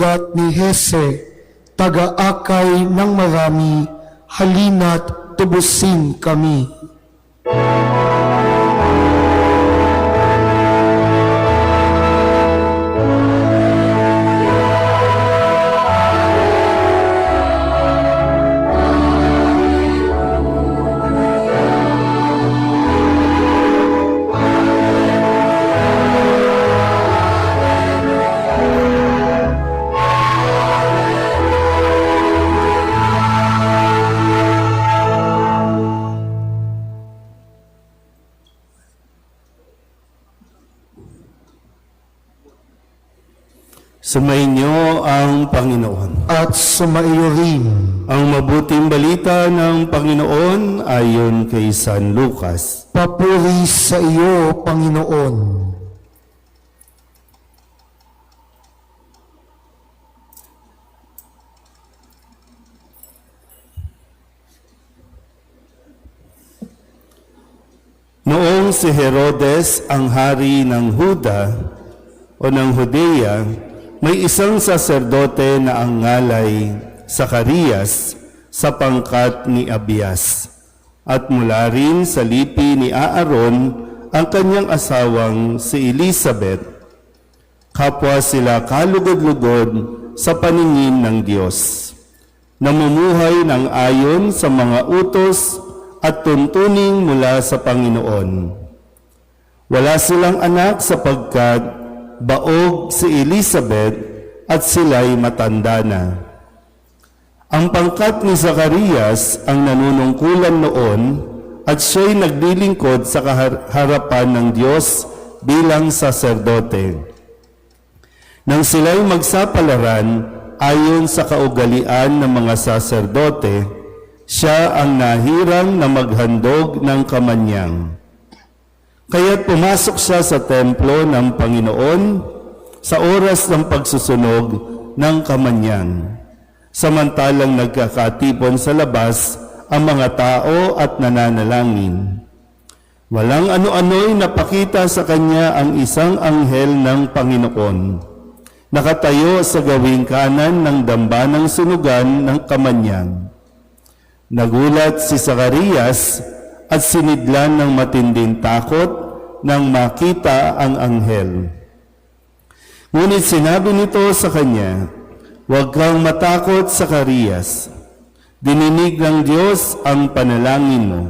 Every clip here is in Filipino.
ugat ni Hese, taga-akay ng marami, halina't tubusin kami. Sumainyo ang Panginoon. At sumaiyo rin. Ang mabuting balita ng Panginoon ayon kay San Lucas. Papuri sa iyo, Panginoon. Noong si Herodes ang hari ng Huda o ng Judea, may isang saserdote na ang ngalay Zacarias sa pangkat ni Abias, at mula rin sa lipi ni Aaron ang kanyang asawang si Elizabeth. Kapwa sila kalugod-lugod sa paningin ng Diyos, namumuhay ng ayon sa mga utos at tuntuning mula sa Panginoon. Wala silang anak sapagkat baog si Elizabeth at sila'y matanda na. Ang pangkat ni Zacarias ang nanunungkulan noon at siya'y naglilingkod sa harapan ng Diyos bilang saserdote. Nang sila'y magsapalaran ayon sa kaugalian ng mga saserdote, siya ang nahirang na maghandog ng kamanyang. Kaya't pumasok siya sa templo ng Panginoon sa oras ng pagsusunog ng kamanyang, samantalang nagkakatipon sa labas ang mga tao at nananalangin. Walang ano-ano'y napakita sa kanya ang isang anghel ng Panginoon, nakatayo sa gawing kanan ng dambanang sunugan ng kamanyang. Nagulat si Zacarias at sinidlan ng matinding takot nang makita ang anghel. Ngunit sinabi nito sa kanya, "Huwag kang matakot, Zacarias. Dininig ng Diyos ang panalangin mo.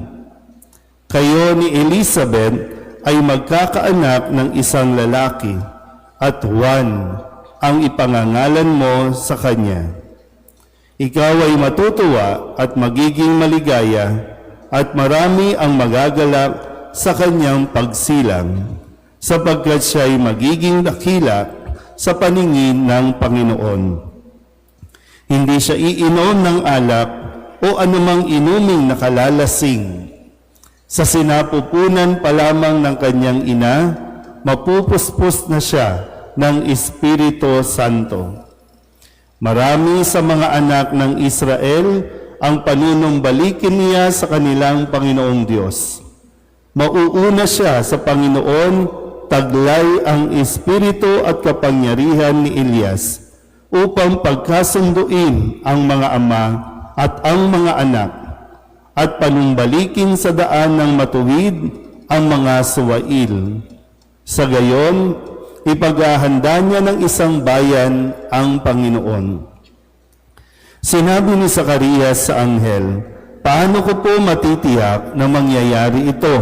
Kayo ni Elizabeth ay magkakaanak ng isang lalaki, at Juan ang ipangangalan mo sa kanya. Ikaw ay matutuwa at magiging maligaya, at marami ang magagalak sa kanyang pagsilang, sapagkat siya ay magiging dakila sa paningin ng Panginoon. Hindi siya iinom ng alak o anumang inuming nakalalasing. Sa sinapupunan pa lamang ng kanyang ina, mapupuspos na siya ng Espiritu Santo. Marami sa mga anak ng Israel ang panunumbalikin niya sa kanilang Panginoong Diyos. Mauuna siya sa Panginoon, taglay ang espiritu at kapangyarihan ni Elias, upang pagkasunduin ang mga ama at ang mga anak, at panumbalikin sa daan ng matuwid ang mga suwail. Sa gayon, ipaghahanda niya ng isang bayan ang Panginoon." Sinabi ni Zacarias sa anghel, "Paano ko po matitiyak na mangyayari ito,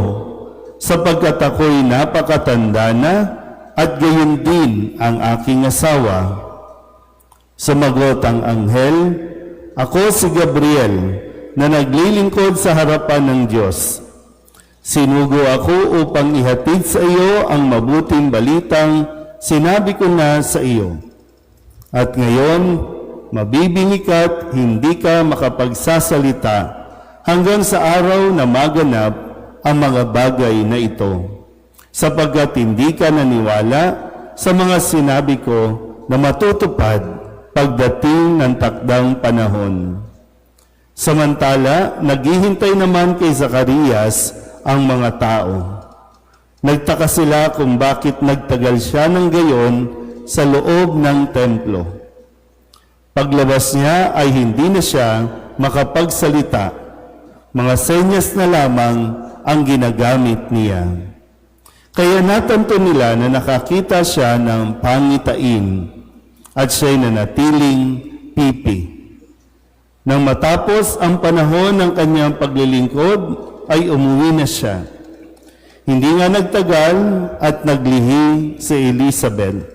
sapagkat ako'y napakatanda na at gayon din ang aking asawa?" Sumagot ang anghel, "Ako si Gabriel na naglilingkod sa harapan ng Diyos. Sinugo ako upang ihatid sa iyo ang mabuting balitang sinabi ko na sa iyo. At ngayon, mabibingi ka't hindi ka makapagsasalita hanggang sa araw na maganap ang mga bagay na ito, sapagkat hindi ka naniwala sa mga sinabi ko na matutupad pagdating ng takdang panahon." Samantala, naghihintay naman kay Zacarias ang mga tao. Nagtaka sila kung bakit nagtagal siya ng gayon sa loob ng templo. Paglabas niya ay hindi na siya makapagsalita. Mga senyas na lamang ang ginagamit niya. Kaya natanto nila na nakakita siya ng pangitain at siya'y nanatiling pipi. Nang matapos ang panahon ng kanyang paglilingkod, ay umuwi na siya. Hindi nga nagtagal at naglihi si Elizabeth.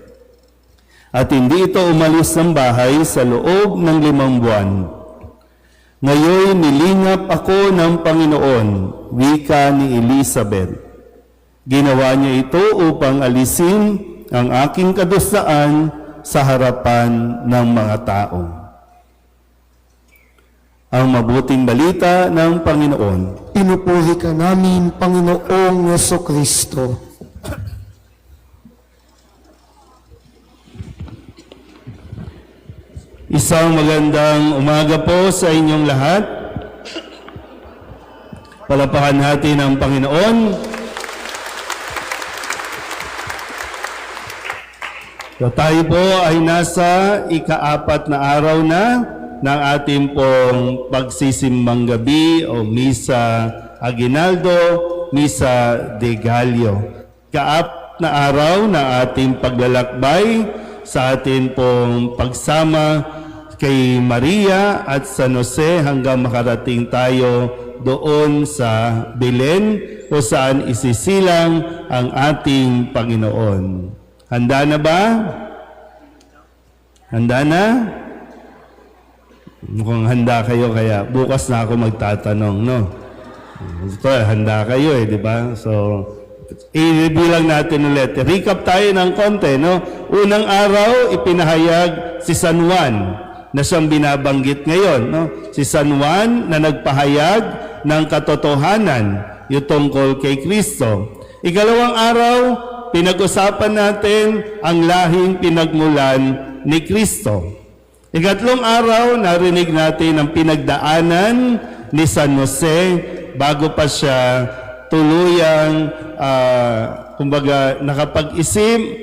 At hindi ito umalis ng bahay sa loob ng 5 buwan. Ngayon nilingap ako ng Panginoon, wika ni Elizabeth. Ginawa niya ito upang alisin ang aking kadustaan sa harapan ng mga tao. Ang mabuting balita ng Panginoon. Pinupuri ka namin, Panginoong Yesukristo. Isang magandang umaga po sa inyong lahat. Palapakan natin ang Panginoon. So tayo po ay nasa ika-4 na araw na ng ating pong pagsisimbang gabi o Misa Aguinaldo, Misa de Gallo. Ika-4 na araw ng ating paglalakbay sa ating pong pagsama kay Maria at San Jose hanggang makarating tayo doon sa Belen kung saan isisilang ang ating Panginoon. Handa na ba? Handa na? Mukhang handa kayo kaya bukas na ako magtatanong, no? Ito, handa kayo di ba? So, i-review lang natin ulit. Recap tayo ng konti, no? Unang araw, ipinahayag si San Juan na siyang binabanggit ngayon, no? Si San Juan na nagpahayag ng katotohanan yung tungkol kay Kristo. Ikalawang araw, pinag-usapan natin ang lahing pinagmulan ni Kristo. Ikatlong araw, narinig natin ang pinagdaanan ni San Jose bago pa siya tuluyang, kumbaga, nakapag-isip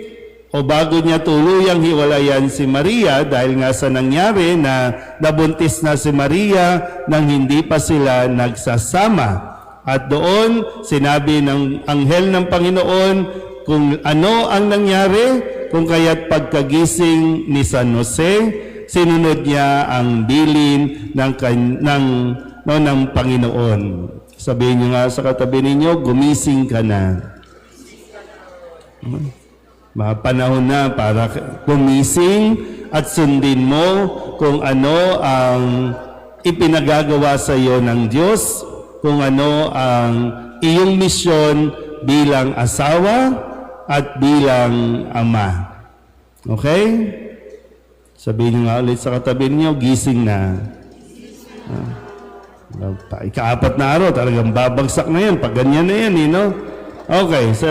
o bago niya tuluyang hiwalayan si Maria dahil nga sa nangyari na nabuntis na si Maria nang hindi pa sila nagsasama. At doon, sinabi ng anghel ng Panginoon kung ano ang nangyari, kung kaya't pagkagising ni San Jose, sinunod niya ang bilin ng Panginoon. Sabihin niyo nga sa katabi ninyo, gumising ka na. Mga panahon na para gumising at sundin mo kung ano ang ipinagagawa sa iyo ng Diyos, kung ano ang iyong misyon bilang asawa at bilang ama. Okay? Sabihin niyo nga ulit sa katabi niyo, gising na. Ika-4 na araw, talagang babagsak na yan. Pag ganyan na yan, no? Okay, so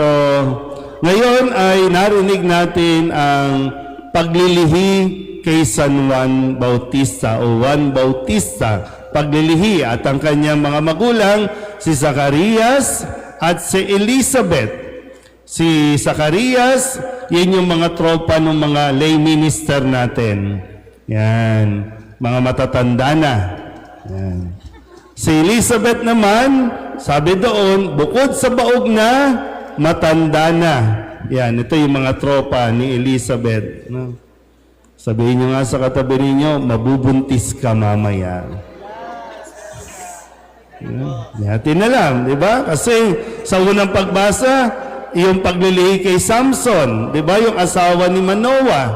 ngayon ay narinig natin ang paglilihi kay San Juan Bautista o Juan Bautista. Paglilihi at ang kanyang mga magulang, si Zacarias at si Elizabeth. Si Zacarias, yan yung mga tropa ng mga lay minister natin. Yan, mga matatanda na. Yan. Si Elizabeth naman, sabi doon, bukod sa baog na, matanda na. Yan, ito yung mga tropa ni Elizabeth. No? Sabihin nyo nga sa katabi ninyo, mabubuntis ka mamaya. Yan, natin na lang, di ba? Kasi sa unang pagbasa, yung paglilihi kay Samson, di ba? Yung asawa ni Manoah,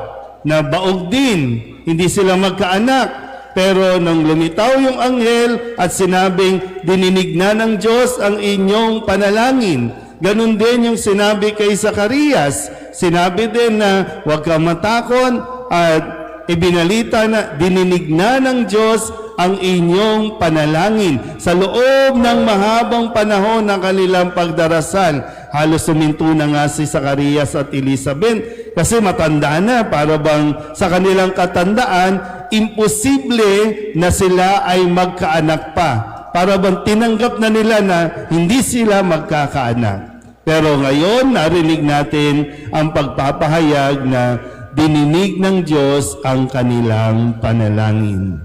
na baog din, hindi sila magkaanak. Pero nang lumitaw yung anghel at sinabing, dininig na ng Diyos ang inyong panalangin. Ganun din yung sinabi kay Zacarias. Sinabi din na huwag kang matakot at ibinalita na dininig na ng Diyos ang inyong panalangin. Sa loob ng mahabang panahon ng kanilang pagdarasal, halos suminto na nga si Zacarias at Elizabeth kasi matanda na, para bang sa kanilang katandaan, imposible na sila ay magkaanak pa. Para bang tinanggap na nila na hindi sila magkakaanak. Pero ngayon, narinig natin ang pagpapahayag na dininig ng Diyos ang kanilang panalangin.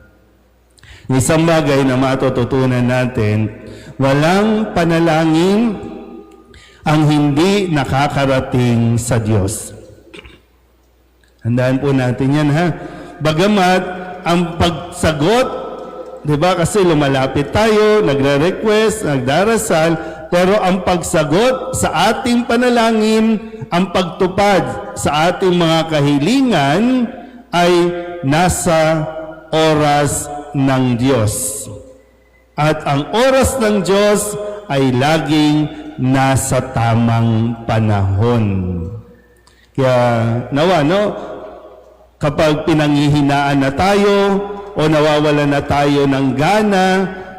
Isang bagay na matututunan natin, walang panalangin ang hindi nakakarating sa Diyos. Handaan po natin yan, ha? Bagamat ang pagsagot, di ba, kasi lumalapit tayo, nagre-request, nagdarasal, pero ang pagsagot sa ating panalangin, ang pagtupad sa ating mga kahilingan ay nasa oras ng Diyos. At ang oras ng Diyos ay laging nasa tamang panahon. Kaya nawa, no? Kapag pinanghihinaan na tayo o nawawala na tayo ng gana,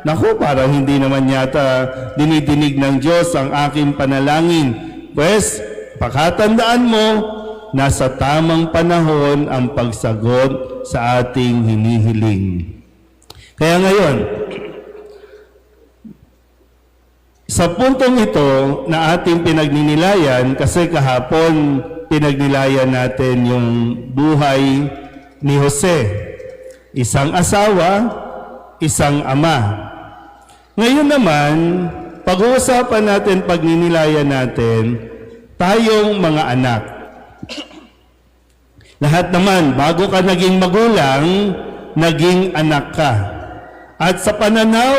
naku, parang hindi naman yata dinidinig ng Diyos ang aking panalangin. Pues, pakatandaan mo, nasa tamang panahon ang pagsagot sa ating hinihiling. Kaya ngayon, sa puntong ito na ating pinagninilayan, kasi kahapon pinagnilayan natin yung buhay ni Jose, isang asawa, isang ama. Ngayon naman, pag-uusapan natin, pagninilayan natin, tayong mga anak. Lahat naman, bago ka naging magulang, naging anak ka. At sa pananaw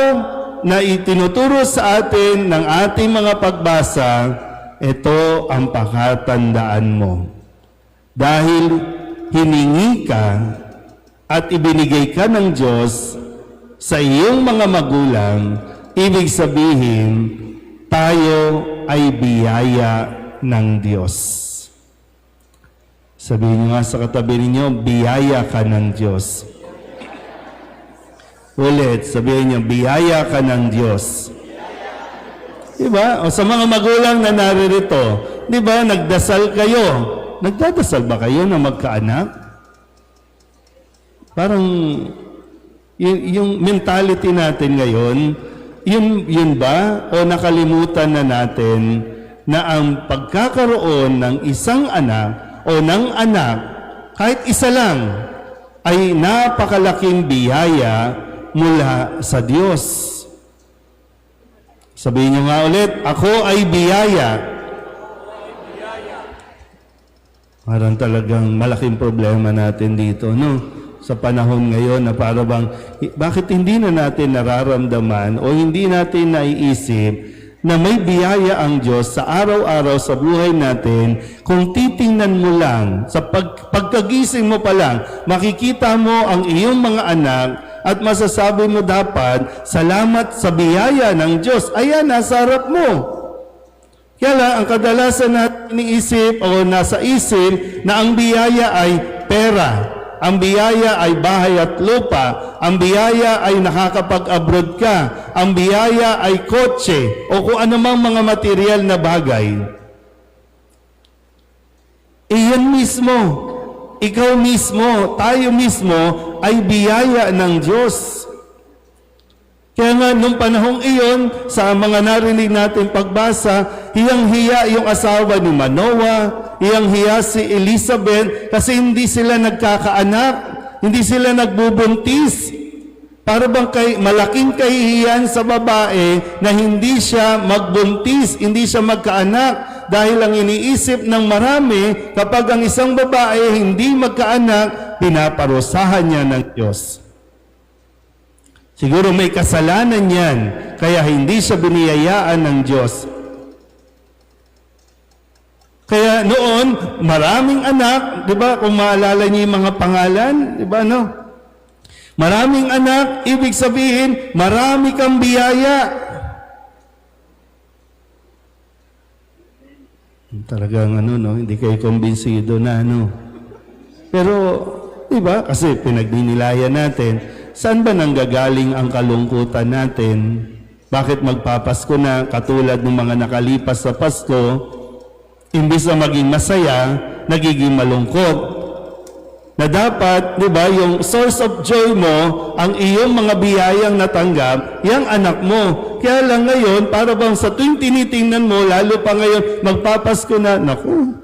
na itinuturo sa atin ng ating mga pagbasa, ito ang pakatandaan mo. Dahil hiningi ka at ibinigay ka ng Diyos sa iyong mga magulang, ibig sabihin, tayo ay biyaya ng Diyos. Sabihin niyo nga sa katabi ninyo, biyaya ka ng Diyos. Ulit, sabihin niyo, biyaya ka ng Diyos. Diba? O sa mga magulang na naririto, diba, nagdasal kayo. Nagdadasal ba kayo na magkaanak? Parang, yung mentality natin ngayon, yun ba? O nakalimutan na natin na ang pagkakaroon ng isang anak o ng anak, kahit isa lang, ay napakalaking biyaya mula sa Diyos. Sabihin niyo nga ulit, ako ay biyaya. Parang talagang malaking problema natin dito, no? Sa panahon ngayon na para bang, bakit hindi na natin nararamdaman o hindi natin naiisip na may biyaya ang Diyos sa araw-araw sa buhay natin kung titingnan mo lang, sa pagkagising mo pa lang, makikita mo ang iyong mga anak at masasabi mo dapat, salamat sa biyaya ng Diyos. Ayan, nasa harap mo. Kaya lang, ang kadalasan natin iniisip o nasa isip na ang biyaya ay pera. Ang biyaya ay bahay at lupa. Ang biyaya ay nakakapag-abroad ka. Ang biyaya ay kotse o kung anumang mga material na bagay. Iyan mismo, ikaw mismo, tayo mismo ay biyaya ng Diyos. Kaya nga, nung panahong iyon, sa mga narinig natin pagbasa, hiyang-hiya yung asawa ni Manoah, hiyang-hiya si Elizabeth, kasi hindi sila nagkakaanak, hindi sila nagbubuntis. Para bang malaking kahihiyan sa babae na hindi siya magbuntis, hindi siya magkaanak, dahil ang iniisip ng marami, kapag ang isang babae hindi magkaanak, pinaparusahan niya ng Diyos. Siguro may kasalanan yan, kaya hindi siya biniyayaan ng Diyos. Kaya noon, maraming anak, di ba, kung maalala niyo yung mga pangalan, di ba, no? Maraming anak, ibig sabihin, marami kang biyaya. Talagang no, hindi kayo kumbinsido na, Pero, di ba, kasi pinagninilayan natin, saan ba nanggagaling ang kalungkutan natin? Bakit magpapasko na katulad ng mga nakalipas sa Pasko, imbis na maging masaya, nagiging malungkot? Na dapat, di ba, yung source of joy mo, ang iyong mga biyayang natanggap, yung anak mo. Kaya lang ngayon, para bang sa tuwing tinitingnan mo, lalo pa ngayon, magpapasko na, naku,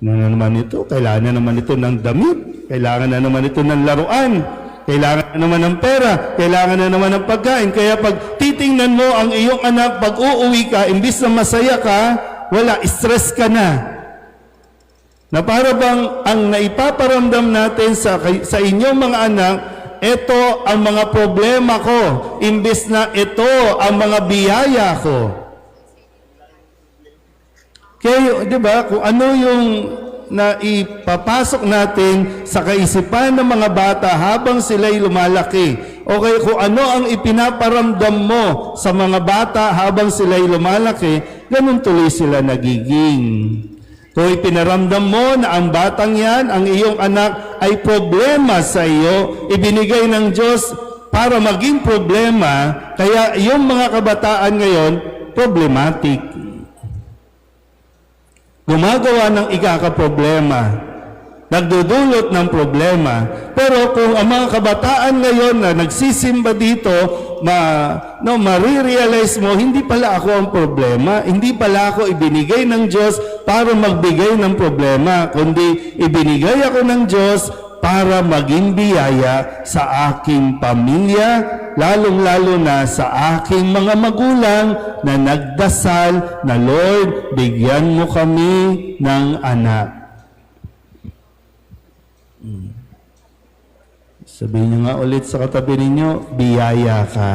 Ano na naman ito? Kailangan na naman ito ng damit. Kailangan na naman ito ng laruan. Kailangan na naman ng pera. Kailangan na naman ng pagkain. Kaya pag titingnan mo ang iyong anak, pag uuwi ka, imbis na masaya ka, wala, stress ka na. Na para bang ang naipaparamdam natin sa inyong mga anak, ito ang mga problema ko, imbis na ito ang mga biyaya ko. Kaya, di ba, kung ano yung naipapasok natin sa kaisipan ng mga bata habang sila'y lumalaki, o kaya kung ano ang ipinaparamdam mo sa mga bata habang sila'y lumalaki, ganun tuloy sila nagiging. Kung ipinaramdam mo na ang batang yan, ang iyong anak ay problema sa iyo, ibinigay ng Diyos para maging problema, kaya yung mga kabataan ngayon, problematic. Gumagawa ng ikakaproblema, nagdudulot ng problema. Pero kung ang mga kabataan ngayon na nagsisimba dito, marirealize mo, hindi pala ako ang problema, hindi pala ako ibinigay ng Diyos para magbigay ng problema, kundi ibinigay ako ng Diyos para maging biyaya sa aking pamilya, lalong-lalo na sa aking mga magulang na nagdasal na, Lord, bigyan mo kami ng anak. Sabihin niyo nga ulit sa katabi ninyo, biyaya ka.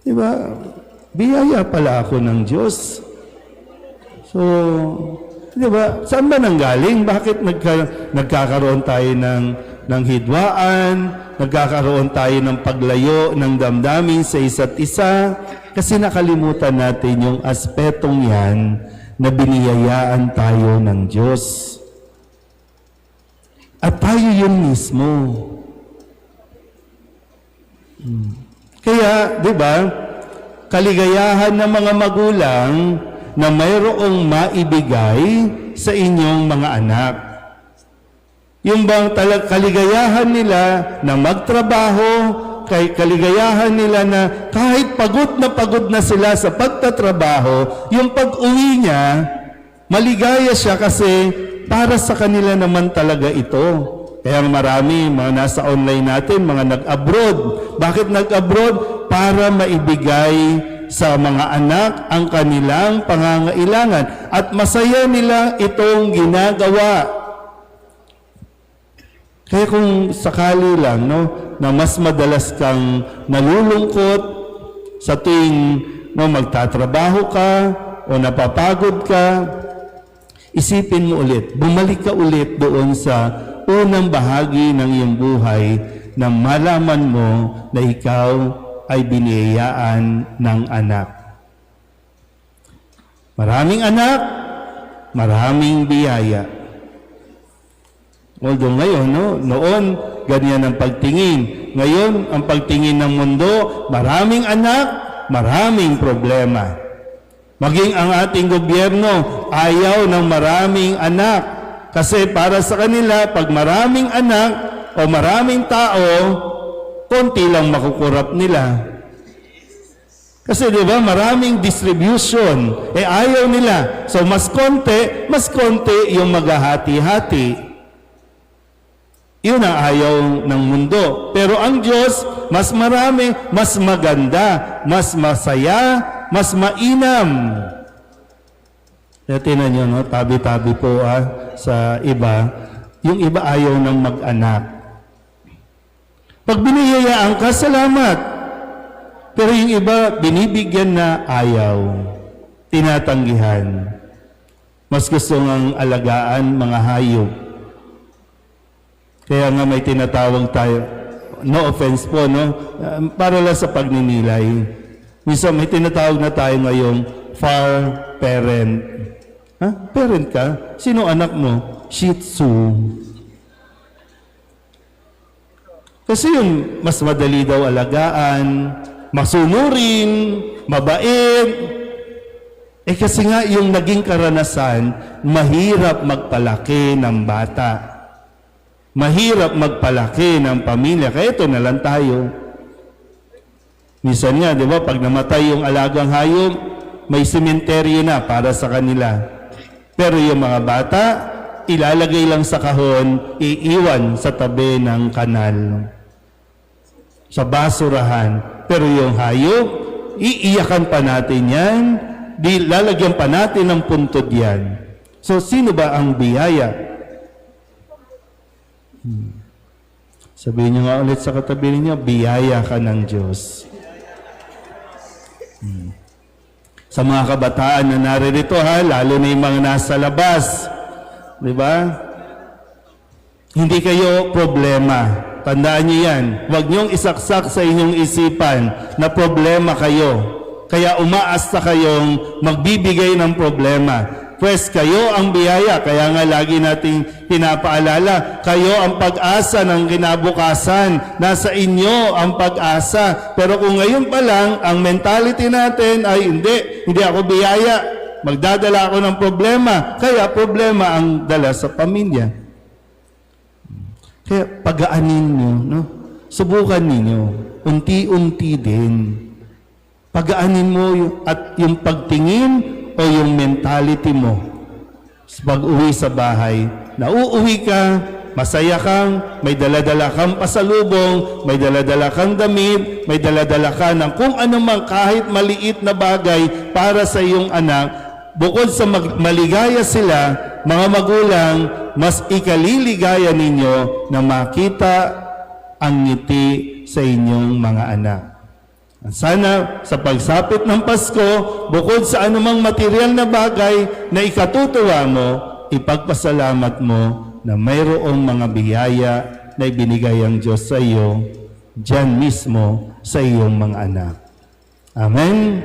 Diba? Biyaya pala ako ng Diyos. So, diba? Saan ba nanggaling? Bakit nagkakaroon tayo ng hidwaan? Nagkakaroon tayo ng paglayo ng damdamin sa isa't isa? Kasi nakalimutan natin yung aspetong yan na biniyayaan tayo ng Diyos. At tayo yun mismo. Kaya, di ba, kaligayahan ng mga magulang na mayroong maibigay sa inyong mga anak. Yung bang kaligayahan nila na magtrabaho, kaligayahan nila na kahit pagod na sila sa pagtatrabaho, yung pag-uwi niya, maligaya siya kasi para sa kanila naman talaga ito. Kaya marami, mga nasa online natin, mga nag-abroad. Bakit nag-abroad? Para maibigay sa mga anak ang kanilang pangangailangan. At masaya nila itong ginagawa. Kaya kung sakali lang, na mas madalas kang nalulungkot sa tuwing magtatrabaho ka o napapagod ka, isipin mo ulit, bumalik ka ulit doon sa unang bahagi ng iyong buhay na malaman mo na ikaw ay biniyayaan ng anak. Maraming anak, maraming biyaya. Although ngayon, noon, ganyan ang pagtingin. Ngayon, ang pagtingin ng mundo, maraming anak, maraming problema. Maging ang ating gobyerno, ayaw ng maraming anak. Kasi para sa kanila, pag maraming anak o maraming tao, konti lang makukurap nila. Kasi di ba, maraming distribution. Ayaw nila. So mas konti yung maghahati-hati. Yun ang ayaw ng mundo. Pero ang Diyos, mas marami, mas maganda, mas masaya, mas mainam. Kaya tinan nyo, tabi-tabi po sa iba. Yung iba ayaw ng mag-anak. Pag biniyayaan ka, salamat. Pero yung iba, binibigyan na ayaw. Tinatanggihan. Mas gusto ng alagaan mga hayop. Kaya nga may tinatawag tayo, no offense po, para lang sa pagninilay. Minsan may tinatawag na tayo ngayong far parent. Parent ka? Sino anak mo? Shih Tzu. Kasi yung mas madali daw alagaan, masunurin, mabait. Kasi nga yung naging karanasan, mahirap magpalaki ng bata. Mahirap magpalaki ng pamilya. Kaya ito na lang tayo. Minsan nga, di ba, pag namatay yung alagang hayop, may sementeryo na para sa kanila. Pero yung mga bata, ilalagay lang sa kahon, iiwan sa tabi ng kanal, sa basurahan. Pero yung hayop, iiyakan pa natin yan, lalagyan pa natin ng puntod yan. So, sino ba ang biyaya? Sabihin niyo nga ulit sa katabi niyo, biyaya ka ng Diyos. Sa mga kabataan na naririto lalo na yung mga nasa labas, di ba? Hindi kayo problema. Tandaan niyo yan. Huwag niyong isaksak sa inyong isipan na problema kayo. Kaya umaasta kayong magbibigay ng problema. Pues kayo ang biyaya, kaya nga lagi nating pinapaalala, kayo ang pag-asa ng kinabukasan, nasa inyo ang pag-asa. Pero kung ngayon pa lang, ang mentality natin ay hindi ako biyaya, magdadala ako ng problema, kaya problema ang dala sa pamilya. Kaya pagaanin nyo, no? Subukan ninyo, unti-unti din. Pagaanin mo at yung pagtingin o yung mentality mo pag-uwi sa bahay, na uuwi ka, masaya kang, may daladala kang pasalubong, may daladala kang damit, may daladala ka ng kung anumang kahit maliit na bagay para sa iyong anak. Bukod sa maligaya sila, mga magulang, mas ikaliligaya ninyo na makita ang ngiti sa inyong mga anak. Sana sa pagsapit ng Pasko, bukod sa anumang material na bagay na ikatutuwa mo, ipagpasalamat mo na mayroong mga biyaya na ibinigay ang Diyos sa iyo, dyan mismo sa iyong mga anak. Amen.